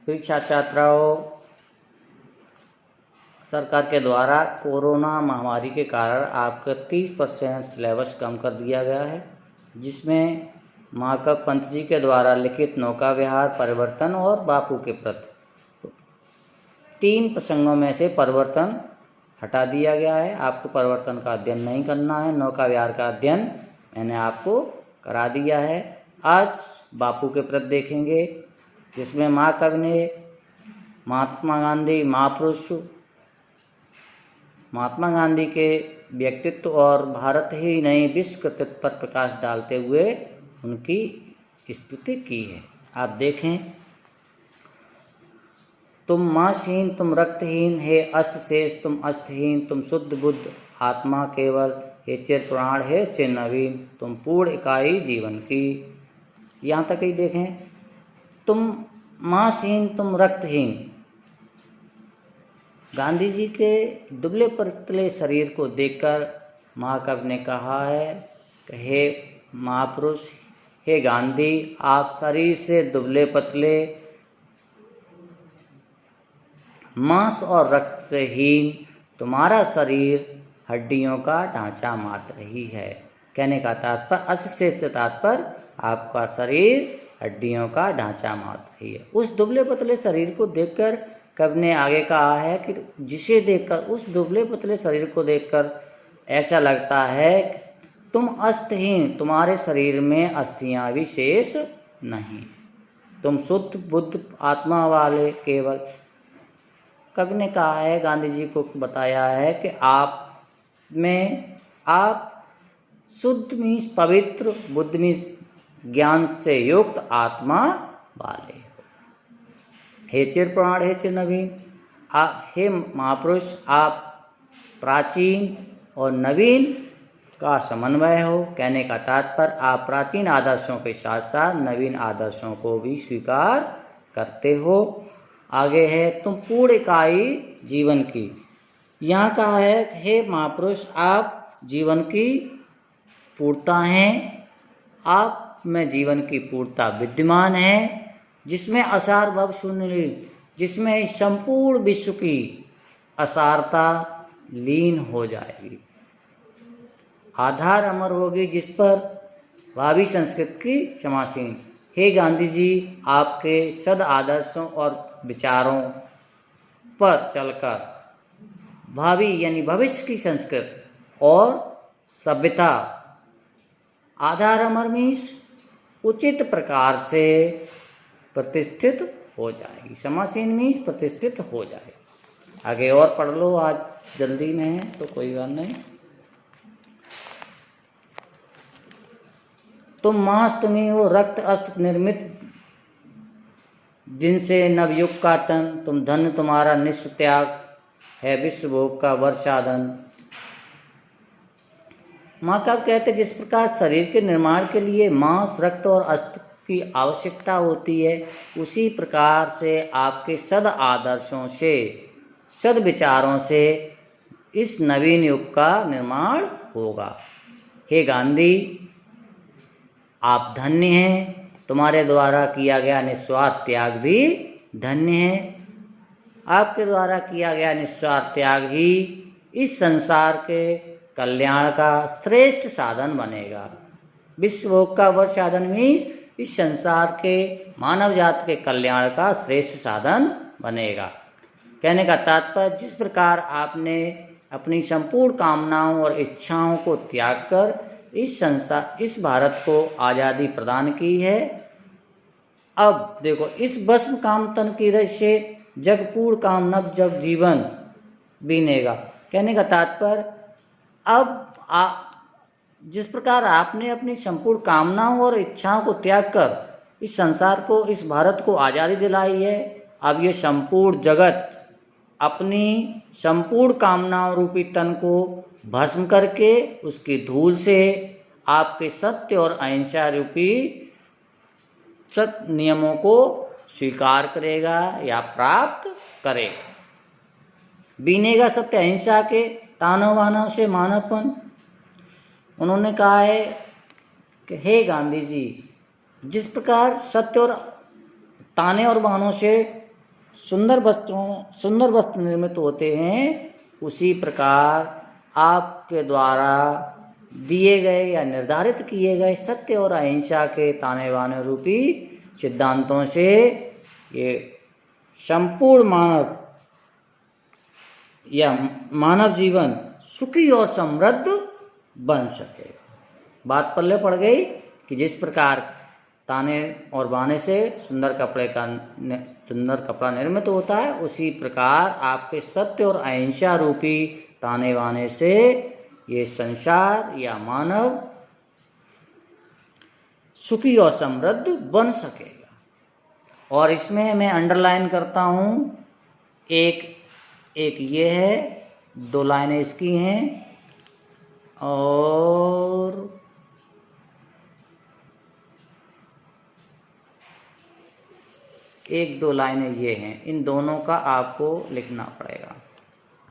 परीक्षा छात्राओं, सरकार के द्वारा कोरोना महामारी के कारण आपका 30% सिलेबस कम कर दिया गया है, जिसमें महाकवि पंत जी के द्वारा लिखित नौका विहार, परिवर्तन और बापू के प्रति 3 प्रसंगों में से परिवर्तन हटा दिया गया है। आपको परिवर्तन का अध्ययन नहीं करना है। नौका विहार का अध्ययन मैंने आपको करा दिया है। आज बापू के प्रति देखेंगे, जिसमें महाकवि ने महात्मा गांधी महापुरुष महात्मा गांधी के व्यक्तित्व और भारत ही नहीं विश्व कृतित्व पर प्रकाश डालते हुए उनकी स्तुति की है। आप देखें, तुम मांसहीन, तुम रक्तहीन, हे अस्त शेष तुम अस्तहीन, तुम शुद्ध बुद्ध आत्मा केवल, हे चिर प्राण हे चिर नवीन, तुम पूर्ण इकाई जीवन की। यहाँ तक ही देखें, तुम मांसहीन, तुम रक्तहीन। गांधी जी के दुबले पतले शरीर को देखकर महाकवि ने कहा है कि हे महापुरुष, हे गांधी, आप शरीर से दुबले पतले, मांस और रक्त से हीन, तुम्हारा शरीर हड्डियों का ढांचा मात्र ही है। कहने का तात्पर्य, अस्त से तात्पर्य आपका शरीर हड्डियों का ढांचा मात्र ही है। उस दुबले पतले शरीर को देखकर कवि ने आगे कहा है कि जिसे देखकर, उस दुबले पतले शरीर को देखकर ऐसा लगता है कि तुम अस्तहीन, तुम्हारे शरीर में अस्थियां भी शेष नहीं, तुम शुद्ध बुद्ध आत्मा वाले केवल। कवि ने कहा है, गांधी जी को बताया है कि आप शुद्ध मीन्स पवित्र, बुद्ध मीन्स ज्ञान से युक्त आत्मा वाले हो। हे चिर प्राण हे चिर नवीन, हे महापुरुष, आप प्राचीन और नवीन का समन्वय हो। कहने का तात्पर्य, आप प्राचीन आदर्शों के साथ साथ नवीन आदर्शों को भी स्वीकार करते हो। आगे है, तुम पूर्ण इकाई जीवन की। यहाँ कहा है, हे महापुरुष, आप जीवन की पूर्णता हैं, आप में जीवन की पूर्णता विद्यमान है, जिसमें असार भव शून्य, जिसमें संपूर्ण विश्व की असारता लीन हो जाएगी, आधार अमर होगी, जिस पर भावी संस्कृति की क्षमासीन। हे गांधी जी, आपके सद आदर्शों और विचारों पर चलकर भावी यानी भविष्य की संस्कृति और सभ्यता आधार अमर मीन्स उचित प्रकार से प्रतिष्ठित हो जाएगी। समासीन मीन्स प्रतिष्ठित हो जाएगी। आगे और पढ़ लो, आज जल्दी में है तो कोई बात नहीं। तुम मांस तुम्ही हो, रक्त अस्त निर्मित, जिनसे नवयुग का तन, तुम धन तुम्हारा निस्व त्याग है, विश्व भोग का वर्षाधन। महाकवि कहते, जिस प्रकार शरीर के निर्माण के लिए मांस, रक्त और अस्त की आवश्यकता होती है, उसी प्रकार से आपके सद आदर्शों से, सद विचारों से इस नवीन युग का निर्माण होगा। हे गांधी, आप धन्य हैं, तुम्हारे द्वारा किया गया निस्वार्थ त्याग भी धन्य है। आपके द्वारा किया गया निस्वार्थ त्याग ही इस संसार के कल्याण का श्रेष्ठ साधन बनेगा। विश्व भोग का वर्ष साधन मीन्स इस संसार के मानव जाति के कल्याण का श्रेष्ठ साधन बनेगा। कहने का तात्पर्य, जिस प्रकार आपने अपनी संपूर्ण कामनाओं और इच्छाओं को त्याग कर इस भारत को आज़ादी प्रदान की है, अब देखो, इस भस्म काम तन की रज से जग पूर्ण काम नव जग जीवन बीनेगा। कहने का तात्पर्य, अब जिस प्रकार आपने अपनी संपूर्ण कामनाओं और इच्छाओं को त्याग कर इस संसार को, इस भारत को आज़ादी दिलाई है, अब ये संपूर्ण जगत अपनी संपूर्ण कामनाओं रूपी तन को भस्म करके उसकी धूल से आपके सत्य और अहिंसा रूपी सत्य नियमों को स्वीकार करेगा या प्राप्त करेगा। बीनेगा सत्य अहिंसा के तानव वानव से मानवपन। उन्होंने कहा है कि हे गांधी जी, जिस प्रकार सत्य और ताने और बानों से सुंदर वस्त्र निर्मित होते हैं, उसी प्रकार आपके द्वारा दिए गए या निर्धारित किए गए सत्य और अहिंसा के ताने बाने रूपी सिद्धांतों से ये संपूर्ण मानव जीवन सुखी और समृद्ध बन सकेगा। बात पल्ले पड़ गई कि जिस प्रकार ताने और बाने से सुंदर कपड़ा निर्मित होता है, उसी प्रकार आपके सत्य और अहिंसा रूपी ताने बाने से ये संसार या मानव सुखी और समृद्ध बन सकेगा। और इसमें मैं अंडरलाइन करता हूँ, एक ये है, 2 लाइनें इसकी हैं और एक 2 लाइनें ये हैं। इन दोनों का आपको लिखना पड़ेगा।